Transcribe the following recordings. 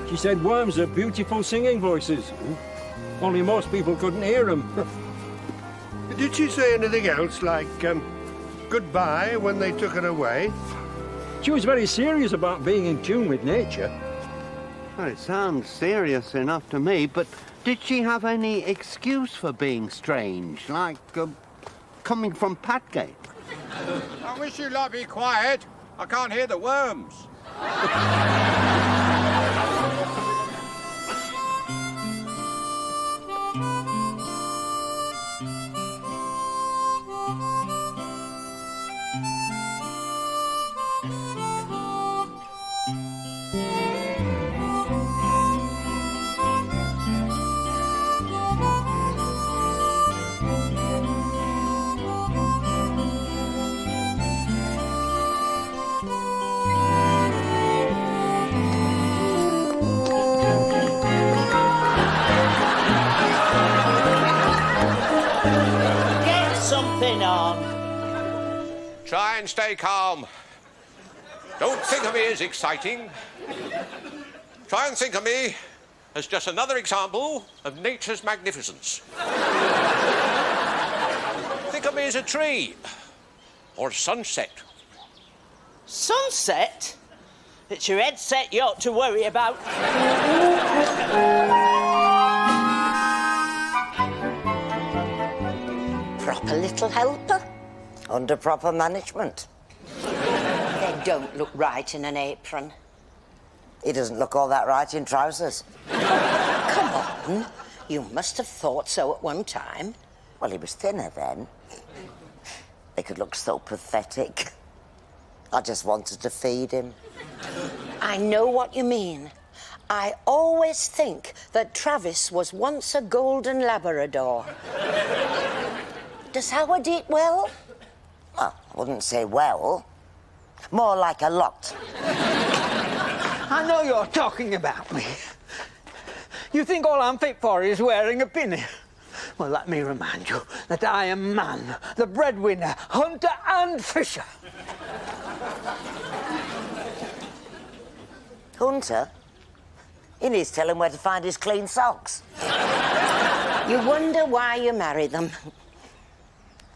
She said worms are beautiful singing voices. Only most people couldn't hear them. Did she say anything else, like, goodbye when they took her away? She was very serious about being in tune with nature. Well, it sounds serious enough to me, but did she have any excuse for being strange, like coming from Padgate? I wish you'd like be quiet. I can't hear the worms. Try and stay calm. Don't think of me as exciting. Try and think of me as just another example of nature's magnificence. Think of me as a tree or a sunset. Sunset? It's your headset you ought to worry about. Proper little helper. Under proper management. They don't look right in an apron. He doesn't look all that right in trousers. Come on. You must have thought so at one time. Well, he was thinner then. They could look so pathetic. I just wanted to feed him. I know what you mean. I always think that Travis was once a golden Labrador. Does Howard eat well? Well, I wouldn't say well. More like a lot. I know you're talking about me. You think all I'm fit for is wearing a pinny. Well, let me remind you that I am man, the breadwinner, hunter and fisher. Hunter? He needs telling where to find his clean socks. You wonder why you marry them.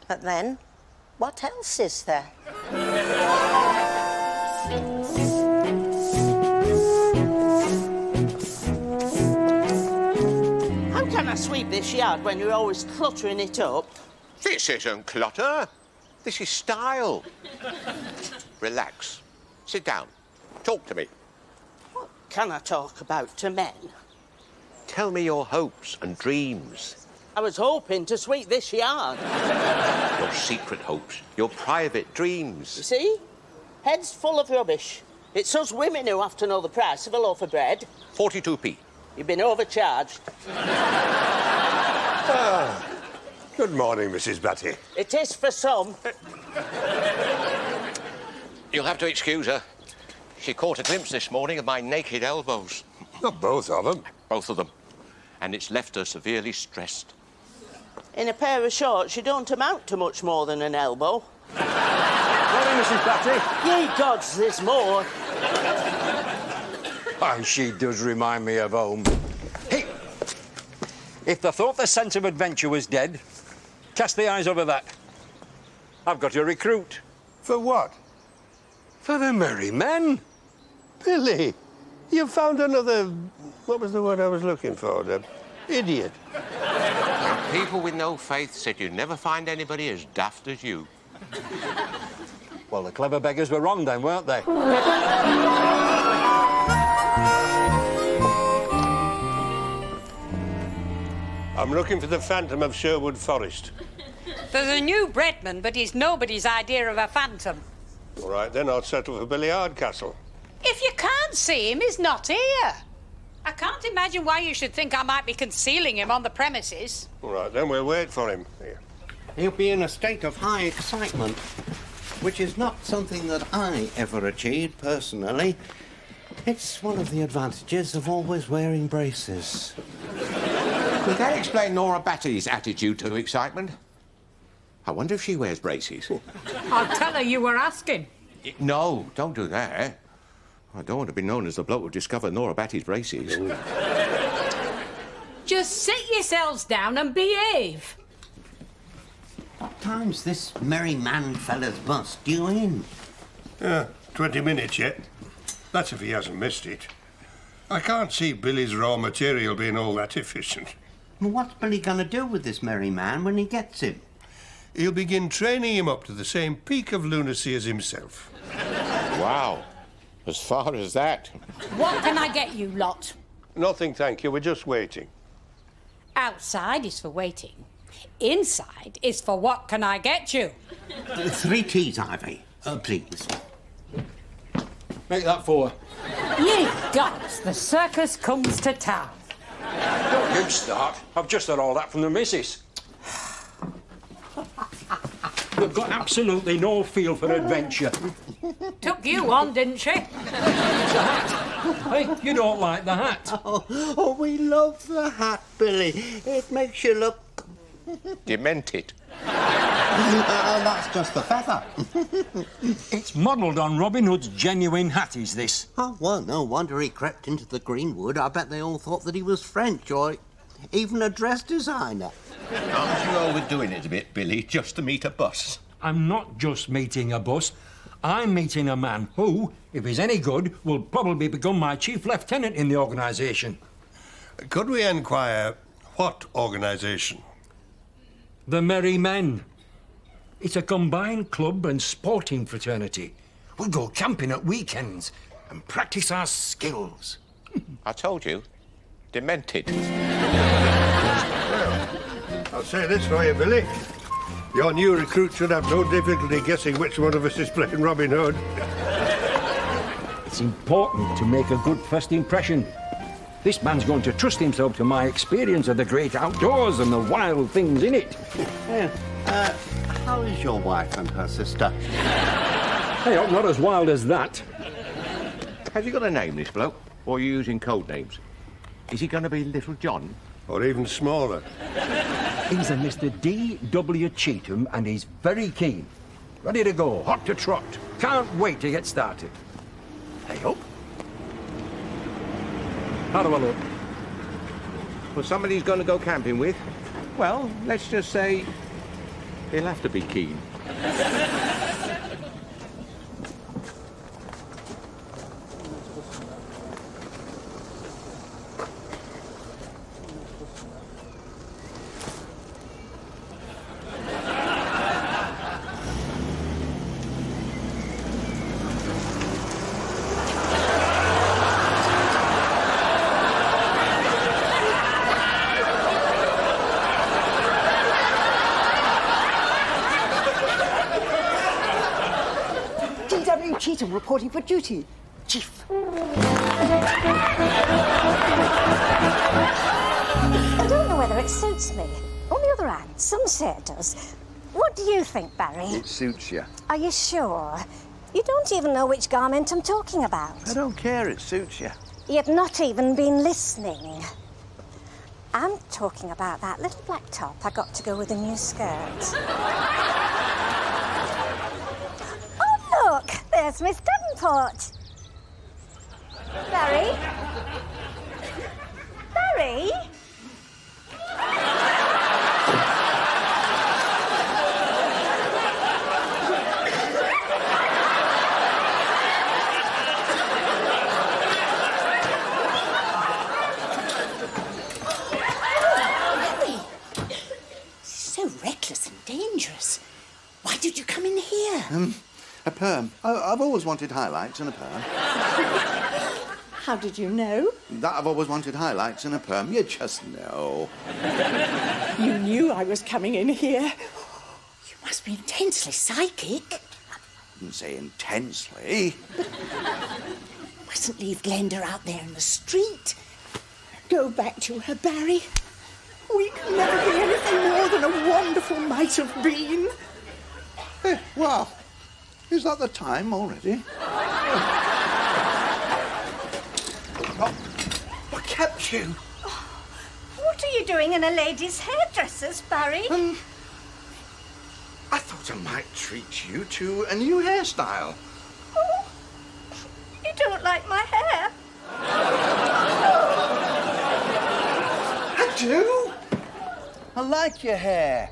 But then, what else is there? How can I sweep this yard when you're always cluttering it up? This isn't clutter. This is style. Relax. Sit down. Talk to me. What can I talk about to men? Tell me your hopes and dreams. I was hoping to sweep this yard. Your secret hopes, your private dreams. You see? Head's full of rubbish. It's us women who have to know the price of a loaf of bread. 42p. You've been overcharged. Good morning, Mrs. Batty. It is for some. You'll have to excuse her. She caught a glimpse this morning of my naked elbows. Not both of them. Both of them. And it's left her severely stressed. In a pair of shorts, you don't amount to much more than an elbow. Morning, Mrs. Batty. Ye gods, there's more. And she does remind me of home. Hey, if they thought the sense of adventure was dead, cast the eyes over that. I've got a recruit. For what? For the Merry Men. Billy, you found another... What was the word I was looking for, Deb? Idiot. People with no faith said you'd never find anybody as daft as you. Well, the clever beggars were wrong then, weren't they? I'm looking for the Phantom of Sherwood Forest. There's a new Breadman, but he's nobody's idea of a phantom. All right, then I'll settle for Billy Hardcastle. If you can't see him, he's not here. I can't imagine why you should think I might be concealing him on the premises. All right, then we'll wait for him. Here. He'll be in a state of high excitement, which is not something that I ever achieved personally. It's one of the advantages of always wearing braces. Could that explain Nora Batty's attitude to excitement? I wonder if she wears braces. I'll tell her you were asking. No, don't do that. I don't want to be known as the bloke who discovered Nora Batty's braces. Just sit yourselves down and behave. What time's this merry man fella's bus due in? 20 minutes yet. That's if he hasn't missed it. I can't see Billy's raw material being all that efficient. Well, what's Billy going to do with this merry man when he gets him? He'll begin training him up to the same peak of lunacy as himself. Wow. As far as that. What can I get you lot? Nothing, thank you. We're just waiting. Outside is for waiting. Inside is for what can I get you? 3 teas, Ivy. Please. Make that 4. Ye gods, the circus comes to town. Don't you start. I've just had all that from the missus. You've got absolutely no feel for adventure. Took you on, didn't she? Hey, you don't like the hat. Oh, we love the hat, Billy. It makes you look... Demented. That's just the feather. It's modelled on Robin Hood's genuine hat, is this? Oh, well, no wonder he crept into the Greenwood. I bet they all thought that he was French or even a dress designer. Aren't you overdoing it a bit, Billy, just to meet a bus? I'm not just meeting a bus. I'm meeting a man who, if he's any good, will probably become my chief lieutenant in the organisation. Could we inquire what organisation? The Merry Men. It's a combined club and sporting fraternity. We go camping at weekends and practice our skills. I told you. Demented. I'll say this for you, Billy. Your new recruit should have no difficulty guessing which one of us is playing Robin Hood. It's important to make a good first impression. This man's going to trust himself to my experience of the great outdoors and the wild things in it. How is your wife and her sister? Hey, not as wild as that. Has he got a name, this bloke? Or are you using code names? Is he going to be Little John? Or even smaller. He's a Mr. D.W. Cheetham, and he's very keen. Ready to go, hot to trot. Can't wait to get started. Hey, up. How do I look? Well, somebody he's going to go camping with? Well, let's just say he'll have to be keen. D.W. Cheetham reporting for duty. Chief. I don't know whether it suits me. On the other hand, some say it does. What do you think, Barry? It suits you. Are you sure? You don't even know which garment I'm talking about. I don't care, it suits you. You've not even been listening. I'm talking about that little black top I got to go with the new skirt. Oh, look! There's Miss Davenport. Barry? Barry? So reckless and dangerous. Why did you come in here? A perm. I've always wanted highlights and a perm. How did you know? That I've always wanted highlights and a perm. You just know. You knew I was coming in here. You must be intensely psychic. I wouldn't say intensely. Mustn't leave Glenda out there in the street. Go back to her, Barry. We can never be anything more than a wonderful might have been. Well, is that the time already? What kept you? What are you doing in a lady's hairdresser's, Barry? I thought I might treat you to a new hairstyle. Oh, you don't don't like my hair. I do. I like your hair.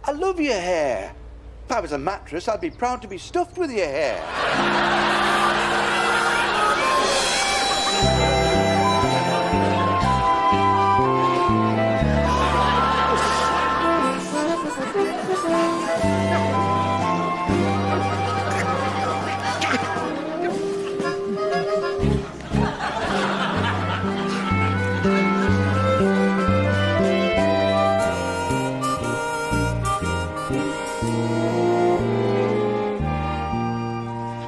I love your hair. If I was a mattress, I'd be proud to be stuffed with your hair.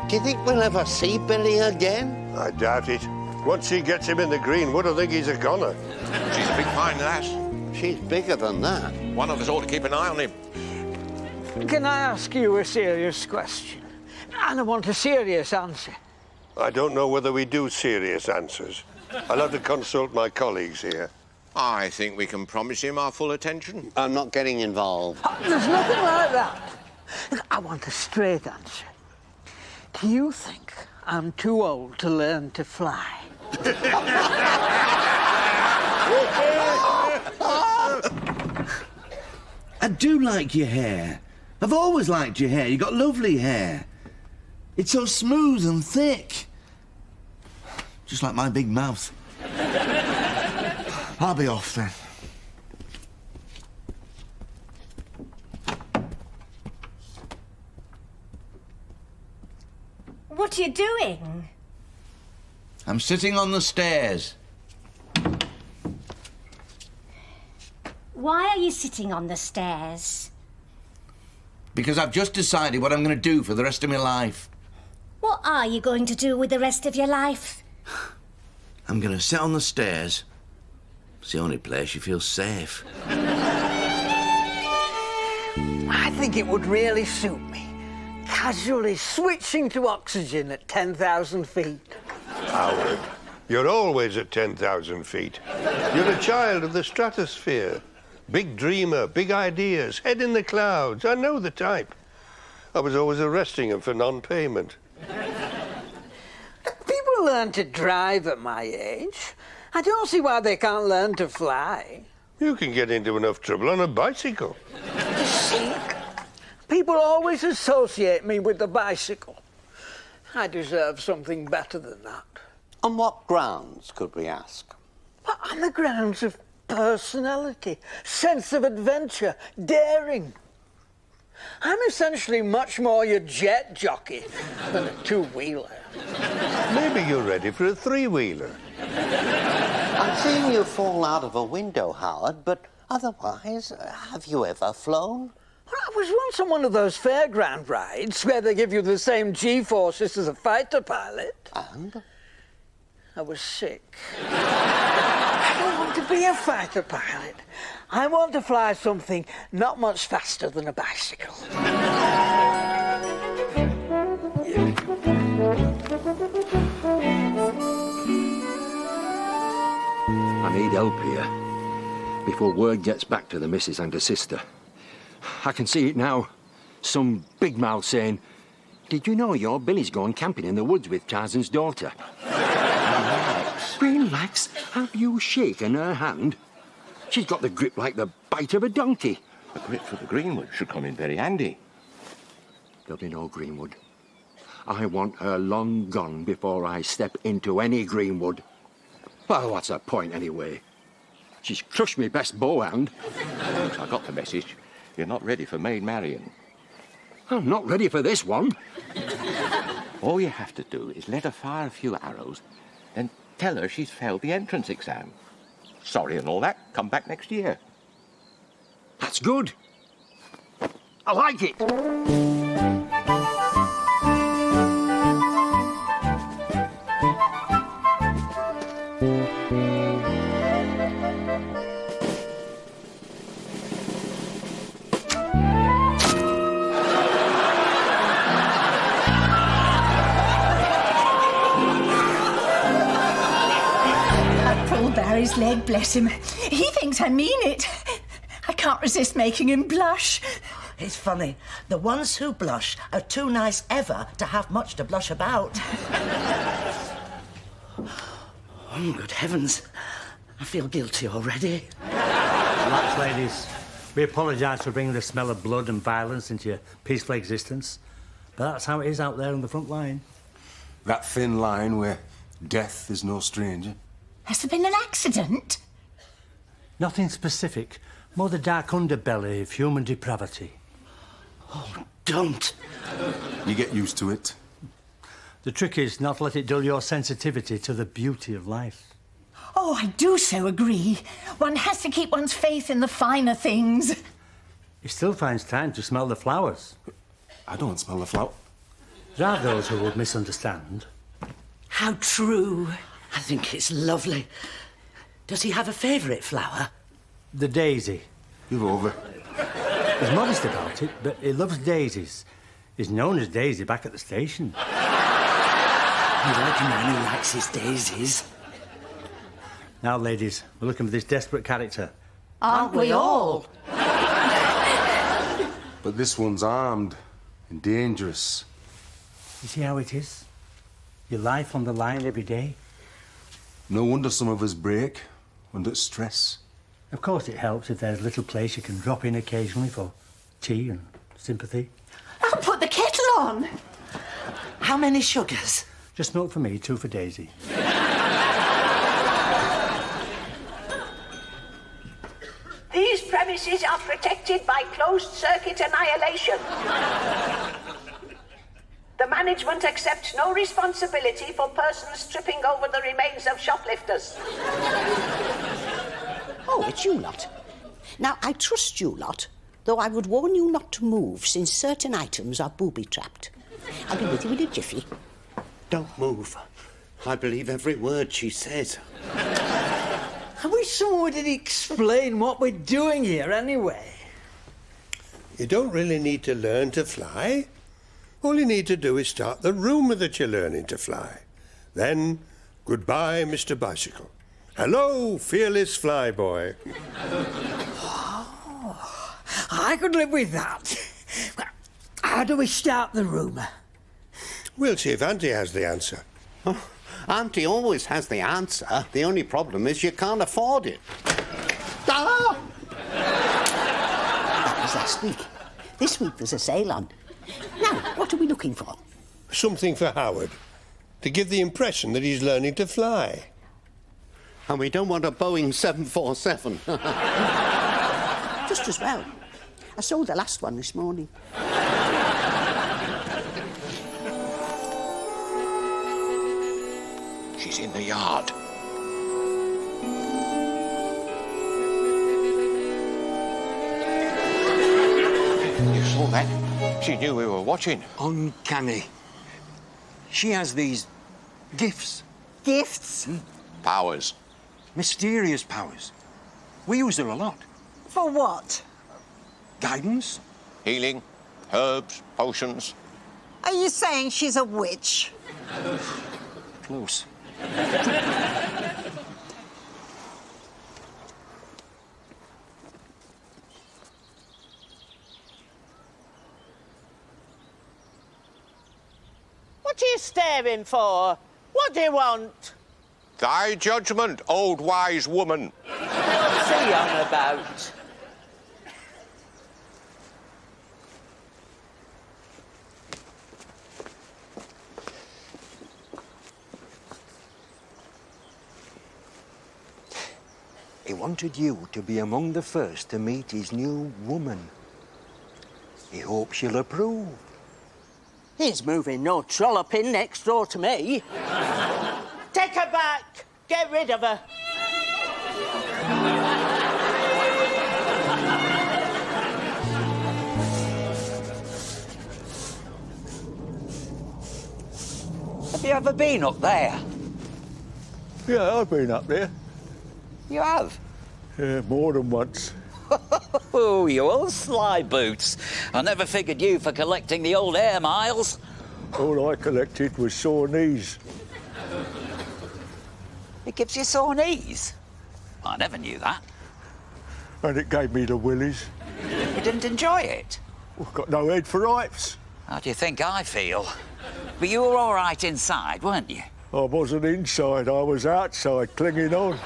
Do you think we'll ever see Billy again? I doubt it. Once he gets him in the Greenwood, I think he's a goner. She's a big fine lass. She's bigger than that. One of us ought to keep an eye on him. Can I ask you a serious question? And I want a serious answer. I don't know whether we do serious answers. I'll have to consult my colleagues here. I think we can promise him our full attention. I'm not getting involved. There's nothing like that. Look, I want a straight answer. Do you think I'm too old to learn to fly? I do like your hair. I've always liked your hair. You've got lovely hair. It's so smooth and thick. Just like my big mouth. I'll be off then. What are you doing? I'm sitting on the stairs. Why are you sitting on the stairs? Because I've just decided what I'm going to do for the rest of my life. What are you going to do with the rest of your life? I'm going to sit on the stairs. It's the only place you feel safe. I think it would really suit me. Casually switching to oxygen at 10,000 feet. Howard, you're always at 10,000 feet. You're a child of the stratosphere. Big dreamer, big ideas, head in the clouds. I know the type. I was always arresting him for non-payment. People learn to drive at my age. I don't see why they can't learn to fly. You can get into enough trouble on a bicycle. You see? People always associate me with the bicycle. I deserve something better than that. On what grounds, could we ask? Well, on the grounds of personality, sense of adventure, daring. I'm essentially much more your jet jockey than a two-wheeler. Maybe you're ready for a three-wheeler. I've seen you fall out of a window, Howard, but otherwise, have you ever flown? Well, I was once on one of those fairground rides where they give you the same G-forces as a fighter pilot. And? I was sick. I don't want to be a fighter pilot. I want to fly something not much faster than a bicycle. I need help here before word gets back to the missus and her sister. I can see it now. Some big mouth saying, "Did you know your Billy's going camping in the woods with Tarzan's daughter?" Relax. Have you shaken her hand? She's got the grip like the bite of a donkey. A grip for the Greenwood should come in very handy. There'll be no Greenwood. I want her long gone before I step into any Greenwood. Well, what's her point anyway? She's crushed me best bowhand. I got the message. You're not ready for Maid Marian. I'm not ready for this one. All you have to do is let her fire a few arrows, then tell her she's failed the entrance exam. Sorry and all that. Come back next year. That's good. I like it. Barry's leg, bless him. He thinks I mean it. I can't resist making him blush. It's funny. The ones who blush are too nice ever to have much to blush about. Oh, good heavens. I feel guilty already. Relax, ladies. We apologise for bringing the smell of blood and violence into your peaceful existence. But that's how it is out there on the front line. That thin line where death is no stranger. Has there been an accident? Nothing specific. More the dark underbelly of human depravity. Oh, don't. You get used to it. The trick is not to let it dull your sensitivity to the beauty of life. Oh, I do so agree. One has to keep one's faith in the finer things. He still finds time to smell the flowers. I don't smell the flower. There are those who would misunderstand. How true. I think it's lovely. Does he have a favourite flower? The daisy. You're over. He's modest about it, but he loves daisies. He's known as Daisy back at the station. I like a man who likes his daisies. Now, ladies, we're looking for this desperate character. Aren't we all? But this one's armed and dangerous. You see how it is? Your life on the line every day. No wonder some of us break under stress. Of course it helps if there's a little place you can drop in occasionally for tea and sympathy. I'll put the kettle on. How many sugars? Just milk for me, 2 for Daisy. These premises are protected by closed-circuit annihilation. The management accepts no responsibility for persons tripping over the remains of shoplifters. Oh, it's you lot. Now, I trust you lot, though I would warn you not to move, since certain items are booby-trapped. I'll be with you in a jiffy. Don't move. I believe every word she says. I wish someone would explain what we're doing here anyway. You don't really need to learn to fly. All you need to do is start the rumour that you're learning to fly. Then, goodbye, Mr. Bicycle. Hello, fearless flyboy. Oh, I could live with that. Well, how do we start the rumour? We'll see if Auntie has the answer. Oh, Auntie always has the answer. The only problem is you can't afford it. Ah! That was last week. This week there's a sale on. Now, what are we looking for? Something for Howard. To give the impression that he's learning to fly. And we don't want a Boeing 747. Just as well. I sold the last one this morning. She's in the yard. You saw that? She knew we were watching. Uncanny. She has these gifts. Gifts? Powers. Mysterious powers. We use her a lot. For what? Guidance. Healing, herbs, potions. Are you saying she's a witch? Close. What are you staring for? What do you want? Thy judgment, old wise woman. What's he on about? He wanted you to be among the first to meet his new woman. He hopes you'll approve. He's moving no trolloping next door to me. Take her back. Get rid of her. Have you ever been up there? Yeah, I've been up there. You have? Yeah, more than once. Oh, you old sly boots. I never figured you for collecting the old air miles. All I collected was sore knees. It gives you sore knees? I never knew that. And it gave me the willies. You didn't enjoy it? I've got no head for rights. How do you think I feel? But you were all right inside, weren't you? I wasn't inside, I was outside, clinging on.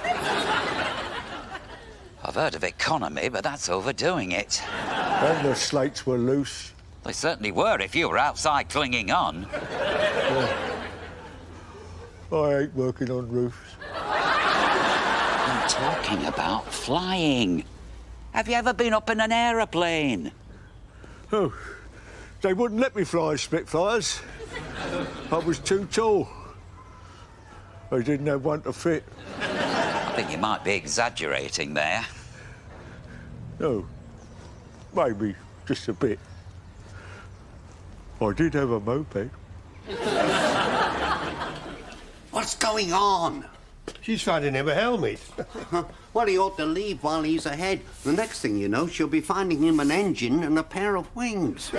I've heard of economy, but that's overdoing it. And the slates were loose. They certainly were if you were outside clinging on. I hate working on roofs. I'm talking about flying. Have you ever been up in an aeroplane? Oh, they wouldn't let me fly Spitfires. I was too tall. They didn't have one to fit. I think you might be exaggerating there. No, maybe just a bit. I did have a moped. What's going on? She's finding him a helmet. Well, he ought to leave while he's ahead. The next thing you know, she'll be finding him an engine and a pair of wings.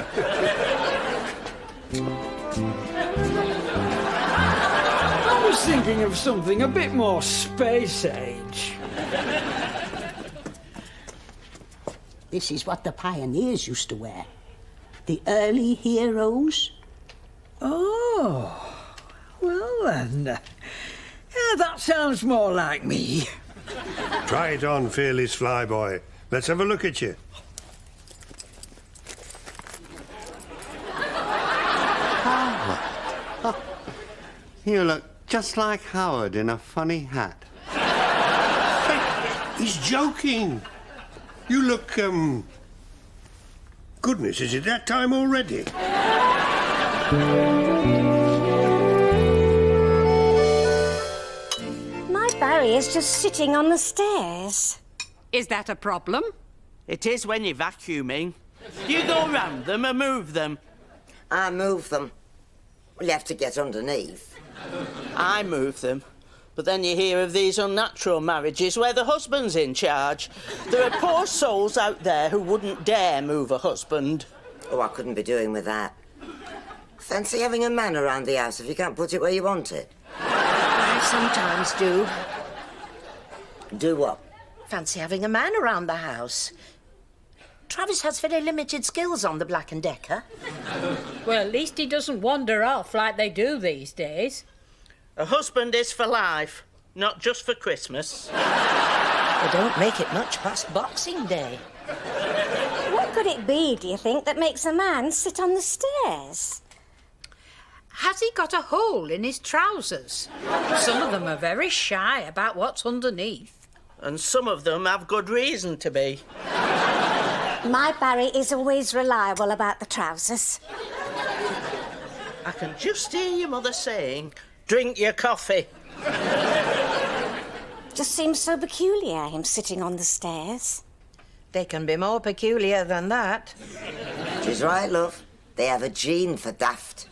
I was thinking of something a bit more space age. This is what the pioneers used to wear. The early heroes. Oh, well then. Yeah, that sounds more like me. Try it on, fearless flyboy. Let's have a look at you. You look just like Howard in a funny hat. He's joking. You look, Goodness, is it that time already? My Barry is just sitting on the stairs. Is that a problem? It is when you're vacuuming. You go round them and move them. I move them. Well, you have to get underneath. I move them. But then you hear of these unnatural marriages where the husband's in charge. There are poor souls out there who wouldn't dare move a husband. Oh, I couldn't be doing with that. Fancy having a man around the house if you can't put it where you want it. I sometimes do. Do what? Fancy having a man around the house. Travis has very limited skills on the Black & Decker. Well, at least he doesn't wander off like they do these days. A husband is for life, not just for Christmas. They don't make it much past Boxing Day. What could it be, do you think, that makes a man sit on the stairs? Has he got a hole in his trousers? Some of them are very shy about what's underneath. And some of them have good reason to be. My Barry is always reliable about the trousers. I can just hear your mother saying, drink your coffee. Just seems so peculiar, him sitting on the stairs. They can be more peculiar than that. She's right, love. They have a gene for daft.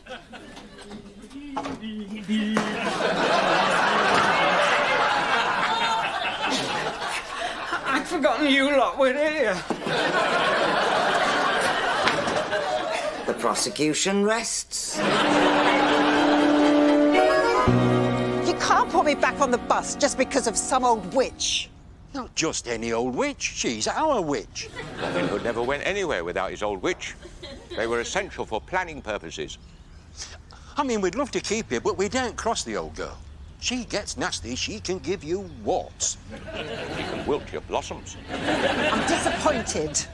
I'd forgotten you lot were here. The prosecution rests. You can't put me back on the bus just because of some old witch. Not just any old witch. She's our witch. Robin Hood never went anywhere without his old witch. They were essential for planning purposes. I mean, we'd love to keep you, but we don't cross the old girl. She gets nasty, she can give you warts. She can wilt your blossoms. I'm disappointed.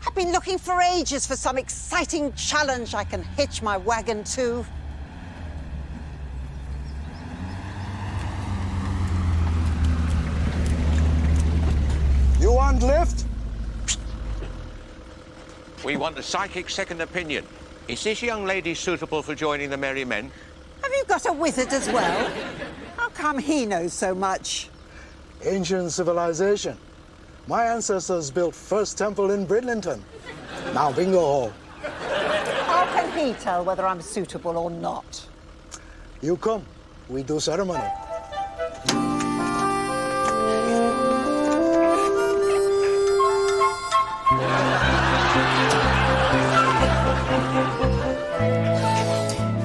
I've been looking for ages for some exciting challenge I can hitch my wagon to. You want lift? We want a psychic second opinion. Is this young lady suitable for joining the Merry Men? Have you got a wizard as well? How come he knows so much? Ancient civilization. My ancestors built first temple in Bridlington. Now bingo hall. How can he tell whether I'm suitable or not? You come, we do ceremony.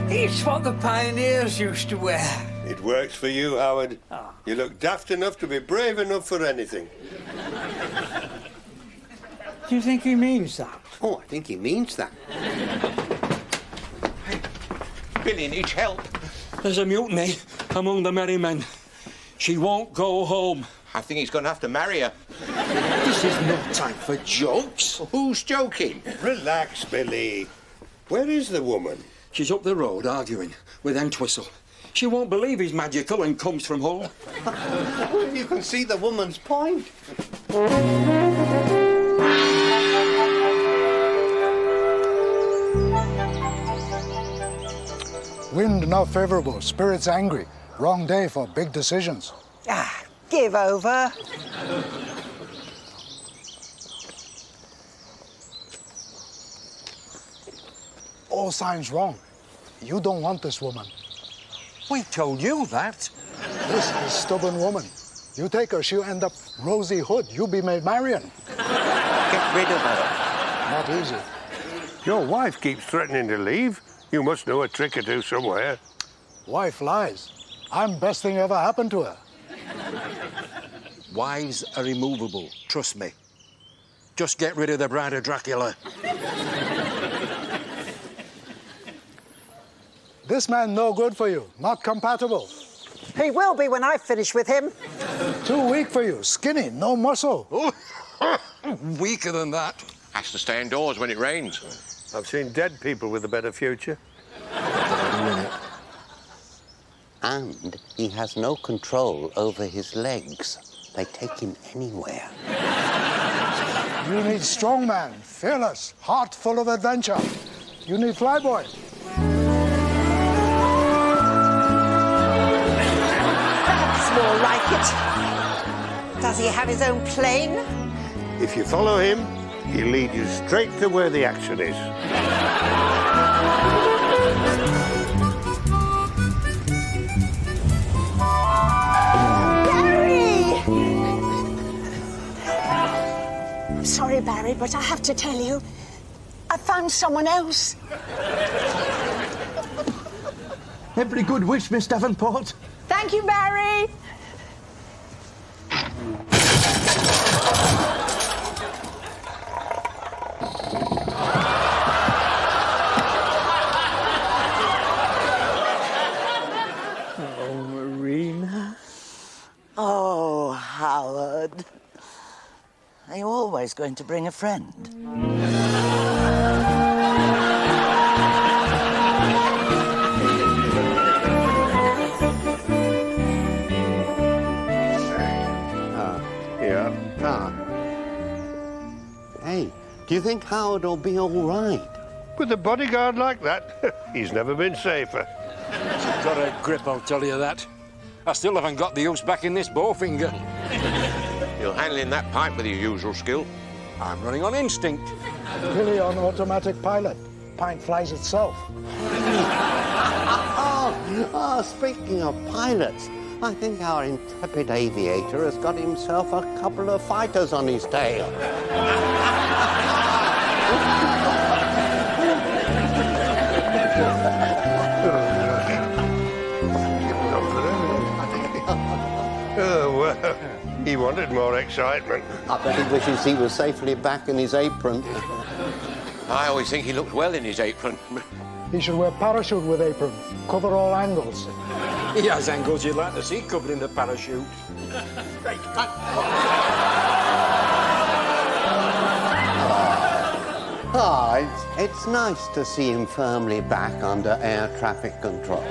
It's what the pioneers used to wear. It works for you, Howard. You look daft enough to be brave enough for anything. Do you think he means that? Oh, I think he means that. Billy needs help. There's a mutiny among the merry men. She won't go home. I think he's going to have to marry her. This is no time for jokes. Who's joking? Relax, Billy. Where is the woman? She's up the road arguing with Entwistle. She won't believe he's magical and comes from Hull. You can see the woman's point. Wind not favourable, spirits angry. Wrong day for big decisions. Ah, give over. All signs wrong. You don't want this woman. We told you that. This is stubborn woman. You take her, she'll end up Rosie Hood. You'll be made Marion. Get rid of her. Not easy. Your wife keeps threatening to leave. You must know a trick or two somewhere. Wife lies. I'm best thing ever happened to her. Wives are immovable, trust me. Just get rid of the Bride of Dracula. This man no good for you, not compatible. He will be when I finish with him. Too weak for you, skinny, no muscle. Weaker than that. Has to stay indoors when it rains. I've seen dead people with a better future. And he has no control over his legs. They take him anywhere. You need strong man, fearless, heart full of adventure. You need flyboy. That's more like it. Does he have his own plane? If you follow him, he'll lead you straight to where the action is. Sorry, Barry, but I have to tell you, I found someone else. Every good wish, Miss Davenport. Thank you, Barry. Oh, Marina. Oh, Howard. Are you always going to bring a friend? Hey, do you think Howard will be all right? With a bodyguard like that, he's never been safer. She's got a grip, I'll tell you that. I still haven't got the use back in this bowfinger. You're handling that pipe with your usual skill. I'm running on instinct. Billy on automatic pilot. Pint flies itself. Speaking of pilots, I think our intrepid aviator has got himself a couple of fighters on his tail. Oh, well, he wanted more excitement. I bet he wishes he was safely back in his apron. I always think he looked well in his apron. He should wear parachute with apron. Cover all angles. He has angles you'd like to see covered in the parachute. It's nice to see him firmly back under air traffic control.